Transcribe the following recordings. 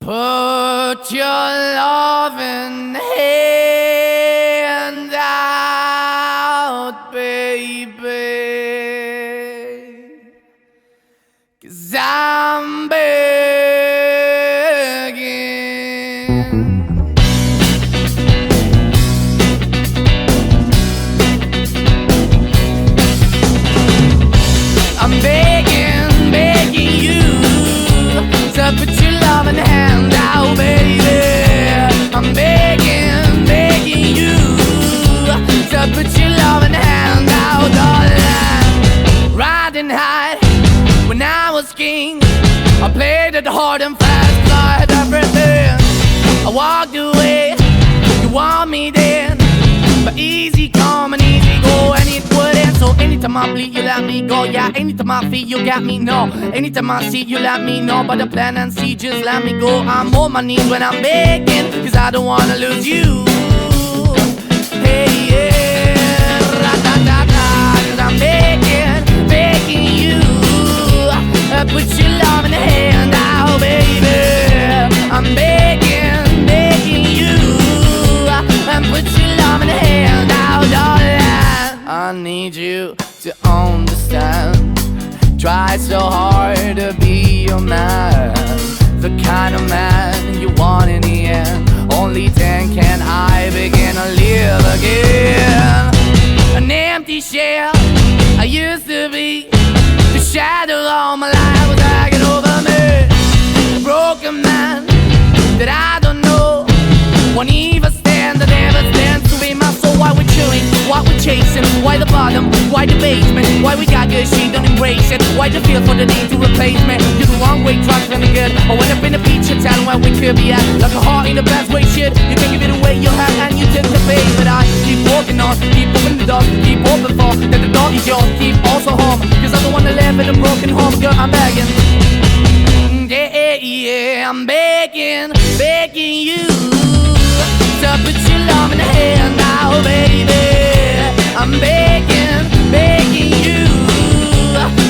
Put your loving hand out, baby, 'cause I'm begging. I'm begging, begging you to put your loving hand out, baby. I'm begging, begging you to put your loving hand out, darling. Riding high when I was king, I played it hard and fast, tried everything. I walked away, you want me then, but easy come and easy go, and it wouldn't. So anytime I bleed, you let me go. Yeah, anytime I feel, you got me, no. Anytime I see, you let me know. But the plan and see, just let me go. I'm on my knees when I'm begging, 'cause I don't wanna lose you. Hey, yeah, ra-da-da-da, 'cause I'm begging, begging you. Put your love in the hand out, baby. I'm begging, begging you. And put your love in the hand out, darling. I need you to understand. Try so hard to be your man, the kind of man you want in the end. Only then can I begin to live again. An empty shell I used to be, the shadow all my life was hanging over me. A broken man that I don't know won't even stand, that never stands to be my soul. Why we're chewing, why we're chasing, why the bottom, why the basement, why we got good, she don't embrace it. Why the feel for the need to replace me? You're the wrong way, trying to be good. I went up in the feature town where we could be at, like a heart in the best way, shit. You can give it away, you have, and you tend to pay. But I keep walking on, keep opening the door, keep open for that the door is yours, keep also home, 'cause I don't wanna live in a broken home, girl, I'm begging. Yeah, yeah, I'm begging, begging you to put your love in the hand now, baby. I'm begging, begging you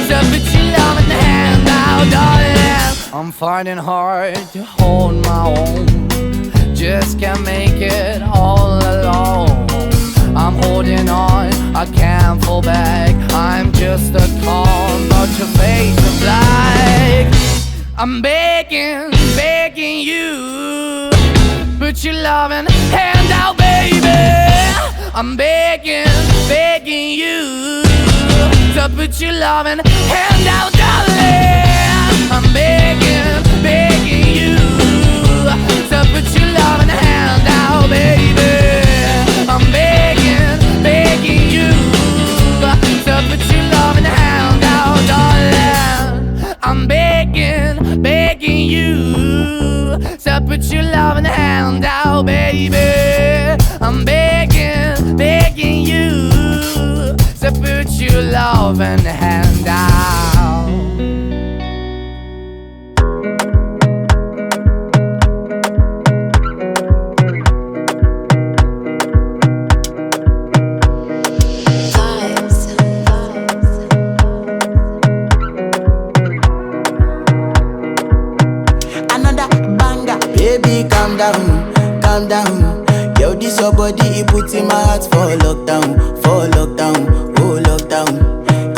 to put your love in the hand now, darling. I'm finding hard to hold my own, just can't make it all alone. I'm holding on, I can't fall back. I'm just a call, but your face is black. I'm begging, begging you, put your loving hand out, baby. I'm begging, begging you to put your loving hand out, darling. I'm begging, begging you to put your loving hand out, baby. I'm begging, begging you to put your loving hand out, darling. I'm begging, begging you to put your loving hand out, baby. I'm begging, begging you to put your loving hand out. Baby, calm down, calm down. Yo, this your body, it puts in my heart for lockdown, oh lockdown.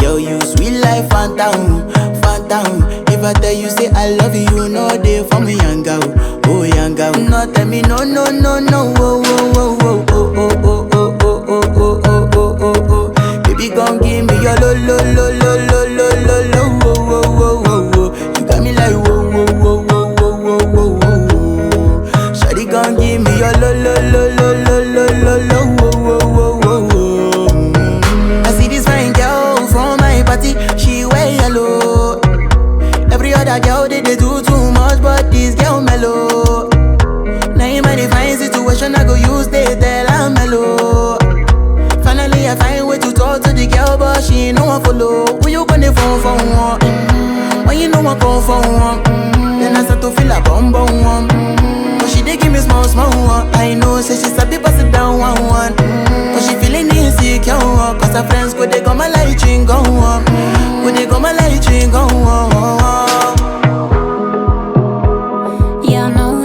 Yo, you sweet life, phantom, phantom. If I tell you say I love you, no day for me, young girl, oh young girl. No, tell me no, no, no, no, oh, oh, oh, oh, oh, oh, oh, oh, oh, oh, oh, oh, oh, oh. Baby, gon' give me your lo, lo, lo, lo, lo, lo, lo, lo, oh, oh, oh, oh, oh. You got me like whoa, whoa, whoa, whoa, whoa, whoa, whoa. Shawty gon' give me your lo lo lo lo lo lo lo lo wo wo wo wo wo. I see this fine girl from my party, she wear yellow. Every other girl they do too much, but this girl mellow. Now in my divine situation, I go use they tell I'm mellow. Finally I find way to talk to the girl, but she ain't no one follow. Who you gonna phone for one? When you know I come for one, then I start to feel a bum bum one. She dey give me small, small one. I know, say she sabi pass it down one, one. But she feeling insecure, cause her friends go they come my light ring go on. Go they come my light ring go on. Yeah, I know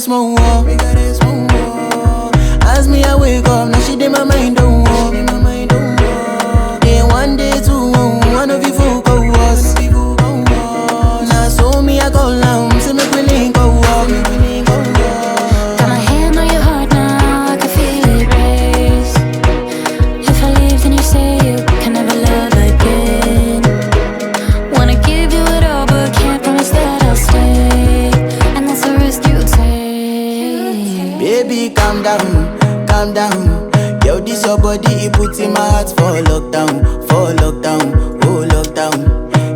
a small war. As me I wake up, now she did my mind don't walk. Day one, day two, one of you folk go us. Now so me I go down, see me willing go walk. Got my hand on your heart now, I can feel it race. If I leave, then you say you can never love again. Wanna give you it all, but can't promise that I'll stay. And that's the risk you take. Baby, calm down, calm down. Yo, this your body, it puts in my heart for lockdown, oh lockdown.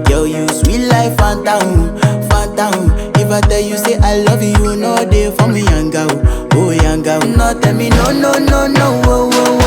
Yo, you sweet life, phantom, phantom. If I tell you say I love you, no day for me, young girl, oh young girl. No tell me no, no, no, no, oh, oh,